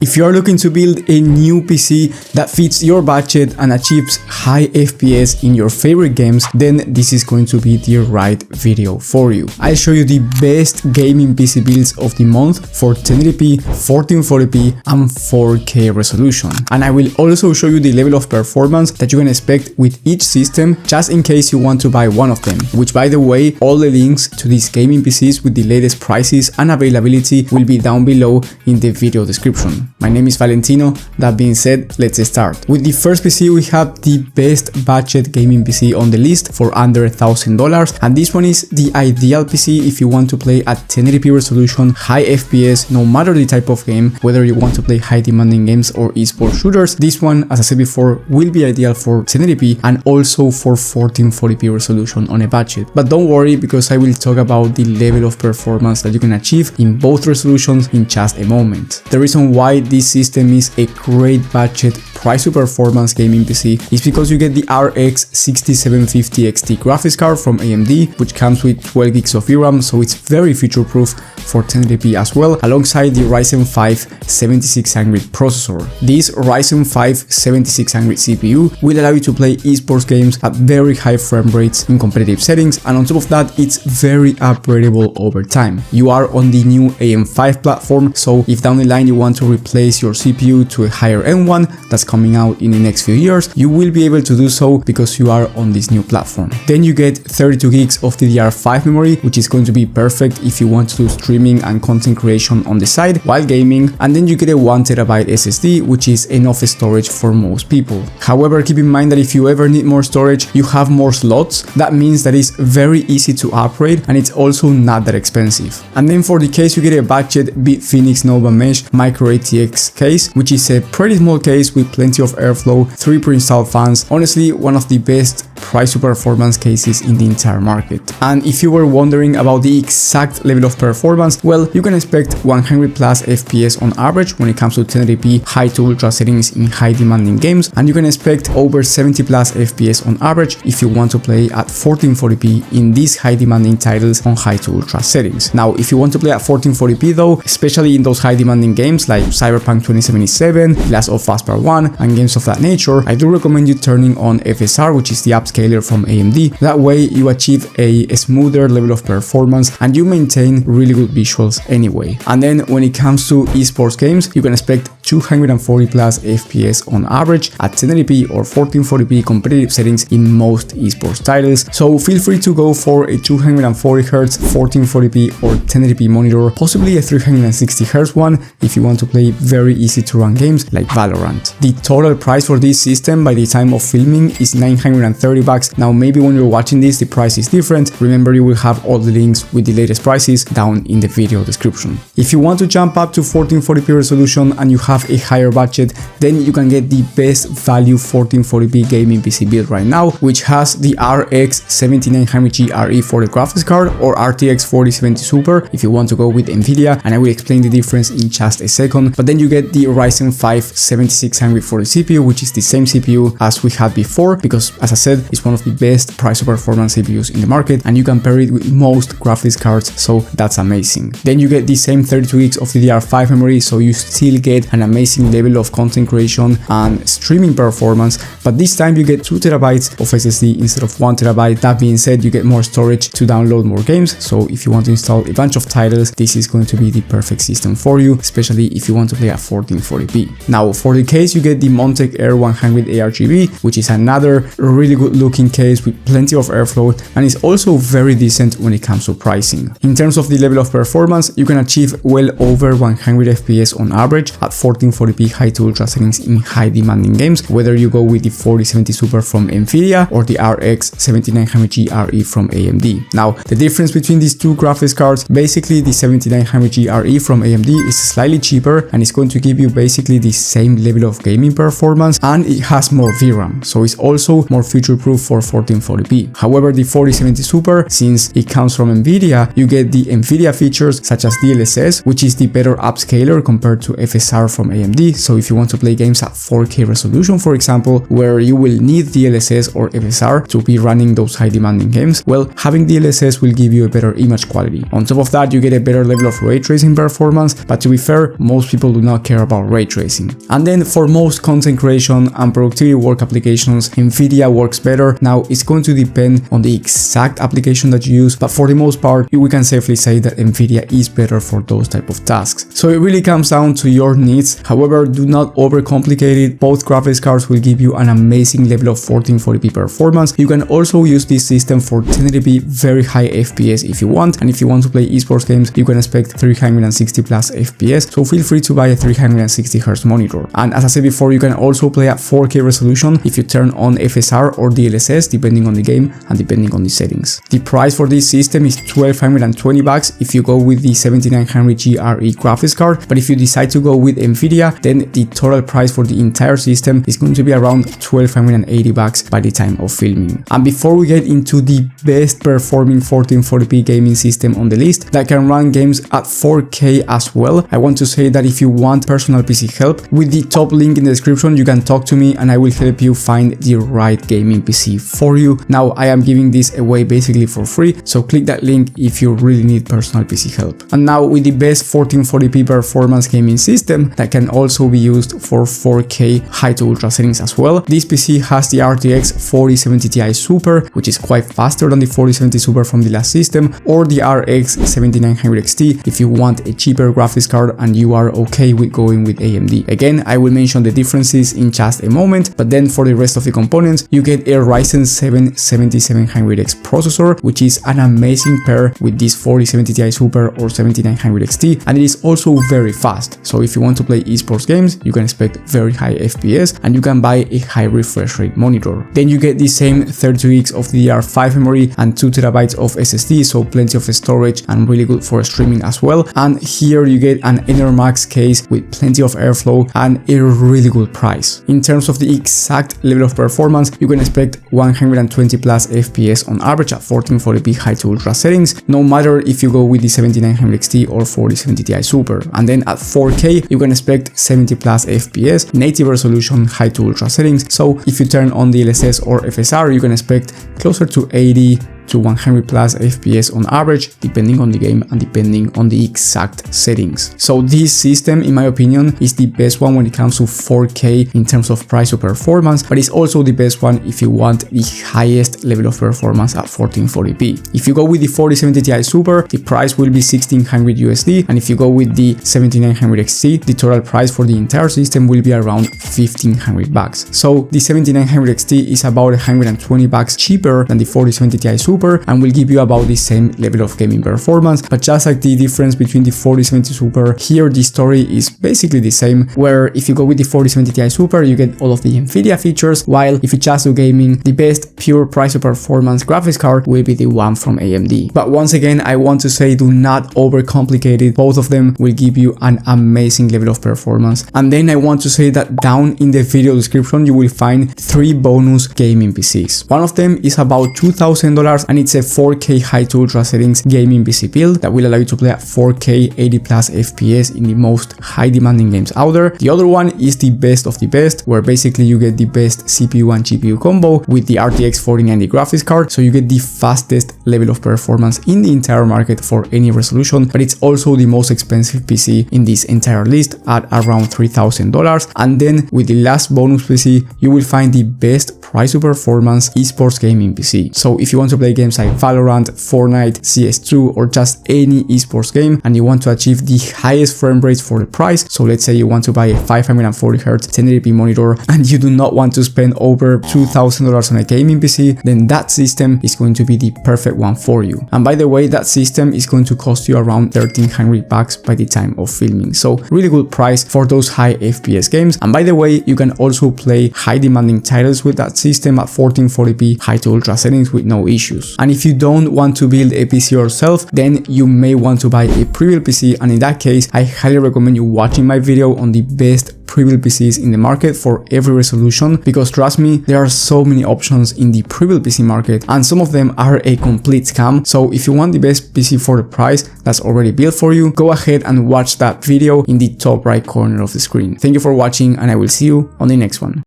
If you are looking to build a new PC that fits your budget and achieves high FPS in your favorite games, then this is going to be the right video for you. I'll show you the best gaming PC builds of the month for 1080p, 1440p and 4K resolution. And I will also show you the level of performance that you can expect with each system, just in case you want to buy one of them, which, by the way, all the links to these gaming PCs with the latest prices and availability will be down below in the video description. My name is Valentino. That being said, let's start. With the first PC, we have the best budget gaming PC on the list for under $1,000, and this one is the ideal PC if you want to play at 1080p resolution, high FPS, no matter the type of game, whether you want to play high demanding games or esports shooters. This one, as I said before, will be ideal for 1080p and also for 1440p resolution on a budget. But don't worry, because I will talk about the level of performance that you can achieve in both resolutions in just a moment. The reason why this system is a great budget price to performance gaming PC is because you get the RX 6750 XT graphics card from AMD, which comes with 12 gigs of VRAM, so it's very future proof for 1080p as well, alongside the Ryzen 5 7600 processor. This Ryzen 5 7600 CPU will allow you to play esports games at very high frame rates in competitive settings, and on top of that, it's very upgradable over time. You are on the new AM5 platform, so if down the line you want to replace your CPU to a higher end one that's coming out in the next few years, you will be able to do so because you are on this new platform. Then you get 32 gigs of DDR5 memory, which is going to be perfect if you want to do streaming and content creation on the side while gaming, and then you get a 1TB SSD, which is enough storage for most people. However, keep in mind that if you ever need more storage, you have more slots. That means that it's very easy to upgrade, and it's also not that expensive. And then for the case, you get a budget Bitfinex Nova Mesh Micro ATX case, which is a pretty small case with plenty of airflow, 3 pre-installed fans. Honestly, one of the best price to performance cases in the entire market. And if you were wondering about the exact level of performance, well, you can expect 100 plus FPS on average when it comes to 1080p high to ultra settings in high demanding games, and you can expect over 70 plus FPS on average if you want to play at 1440p in these high demanding titles on high to ultra settings. Now, if you want to play at 1440p though, especially in those high demanding games like Cyberpunk 2077, Last of Us Part 1 and games of that nature, I do recommend you turning on FSR, which is the upscaler from AMD. That way you achieve a smoother level of performance and you maintain really good visuals anyway. And then when it comes to esports games, you can expect 240 plus FPS on average at 1080p or 1440p competitive settings in most esports titles. So feel free to go for a 240Hz 1440p or 1080p monitor, possibly a 360Hz one if you want to play very easy to run games like Valorant. The total price for this system by the time of filming is $930. Now maybe when you're watching this the price is different. Remember, you will have all the links with the latest prices down in the video description. If you want to jump up to 1440p resolution and you have a higher budget, then you can get the best value 1440p gaming PC build right now, which has the RX 7900G RE for the graphics card, or RTX 4070 Super if you want to go with NVIDIA, and I will explain the difference in just a second. But then you get the Ryzen 5 7600 for the CPU, which is the same CPU as we had before, because as I said, it's one of the best price to performance CPUs in the market, and you can pair it with most graphics cards, so that's amazing. Then you get the same 32 gigs of DDR5 memory, so you still get an amazing level of content creation and streaming performance, but this time you get 2TB of SSD instead of 1TB. That being said, you get more storage to download more games, so if you want to install a bunch of titles, this is going to be the perfect system for you, especially if you want to play at 1440p. Now for the case, you get the Montech Air 100 ARGB, which is another really good looking case with plenty of airflow, and is also very decent when it comes to pricing. In terms of the level of performance, you can achieve well over 100 FPS on average at 1440p high to ultra settings in high demanding games, whether you go with the 4070 Super from NVIDIA or the RX 7900G RE from AMD. Now, the difference between these two graphics cards, basically the 7900G RE from AMD is slightly cheaper and it's going to give you basically the same level of gaming performance, and it has more VRAM, so it's also more future proof for 1440p. However, the 4070 Super, since it comes from NVIDIA, you get the NVIDIA features such as DLSS, which is the better upscaler compared to FSR from from AMD. So if you want to play games at 4K resolution, for example, where you will need DLSS or FSR to be running those high demanding games, well, having DLSS will give you a better image quality. On top of that, you get a better level of ray tracing performance, but to be fair, most people do not care about ray tracing. And then for most content creation and productivity work applications, NVIDIA works better. Now it's going to depend on the exact application that you use, but for the most part, we can safely say that NVIDIA is better for those type of tasks. So it really comes down to your needs. However, do not overcomplicate it. Both graphics cards will give you an amazing level of 1440p performance. You can also use this system for 1080p very high FPS if you want, and if you want to play esports games, you can expect 360 plus FPS, so feel free to buy a 360Hz monitor. And as I said before, you can also play at 4K resolution if you turn on FSR or DLSS depending on the game and depending on the settings. The price for this system is $1,220 if you go with the 7900 GRE graphics card, but if you decide to go with NVIDIA, then the total price for the entire system is going to be around $1,280 by the time of filming. And before we get into the best performing 1440p gaming system on the list that can run games at 4K as well, I want to say that if you want personal PC help, with the top link in the description, you can talk to me and I will help you find the right gaming PC for you. Now I am giving this away basically for free, so click that link if you really need personal PC help. And now with the best 1440p performance gaming system that can also be used for 4K high to ultra settings as well, this PC has the RTX 4070 Ti Super, which is quite faster than the 4070 Super from the last system, or the RX 7900 XT if you want a cheaper graphics card and you are okay with going with AMD. Again, I will mention the differences in just a moment, but then for the rest of the components, you get a Ryzen 7 7700X processor, which is an amazing pair with this 4070 Ti Super or 7900 XT, and it is also very fast. So if you want to play esports games, you can expect very high FPS and you can buy a high refresh rate monitor. Then you get the same 32 GB of DDR5 memory and 2 TB of SSD, so plenty of storage and really good for streaming as well. And here you get an NRMax case with plenty of airflow and a really good price. In terms of the exact level of performance, you can expect 120 plus FPS on average at 1440p high to ultra settings, no matter if you go with the 7900 XT or 4070 Ti Super. And then at 4K, you can expect 70 plus FPS, native resolution high to ultra settings, so if you turn on DLSS or FSR, you can expect closer to 80 to 100 plus FPS on average, depending on the game and depending on the exact settings. So this system, in my opinion, is the best one when it comes to 4K in terms of price or performance, but it's also the best one if you want the highest level of performance at 1440p. If you go with the 4070 Ti Super, the price will be $1,600 USD, and if you go with the 7900 XT, the total price for the entire system will be around $1,500. So the 7900 XT is about $120 cheaper than the 4070 Ti Super and will give you about the same level of gaming performance. But just like the difference between the 4070 Super, here the story is basically the same, where if you go with the 4070 Ti Super, you get all of the NVIDIA features, while if you just do gaming, the best pure price or performance graphics card will be the one from AMD. But once again, I want to say do not overcomplicate it. Both of them will give you an amazing level of performance. And then I want to say that down in the video description, you will find 3 bonus gaming PCs. One of them is about $2,000 and it's a 4K high to ultra settings gaming PC build that will allow you to play at 4K 80 plus FPS in the most high demanding games out there. The other one is the best of the best, where basically you get the best CPU and GPU combo with the RTX 4090 graphics card, so you get the fastest level of performance in the entire market for any resolution, but it's also the most expensive PC in this entire list at around $3,000. And then with the last bonus PC, you will find the best price to performance esports gaming PC. So if you want to play games like Valorant, Fortnite, CS2, or just any esports game and you want to achieve the highest frame rates for the price, so let's say you want to buy a 540Hz 1080p monitor and you do not want to spend over $2,000 on a gaming PC, then that system is going to be the perfect one for you. And by the way, that system is going to cost you around $1,300 by the time of filming, so really good price for those high FPS games. And by the way, you can also play high demanding titles with that system at 1440p high to ultra settings with no issues. And if you don't want to build a PC yourself, then you may want to buy a pre-built PC, and in that case I highly recommend you watching my video on the best pre-built PCs in the market for every resolution, because trust me, there are so many options in the pre-built PC market and some of them are a complete scam. So if you want the best PC for the price that's already built for you, go ahead and watch that video in the top right corner of the screen. Thank you for watching and I will see you on the next one.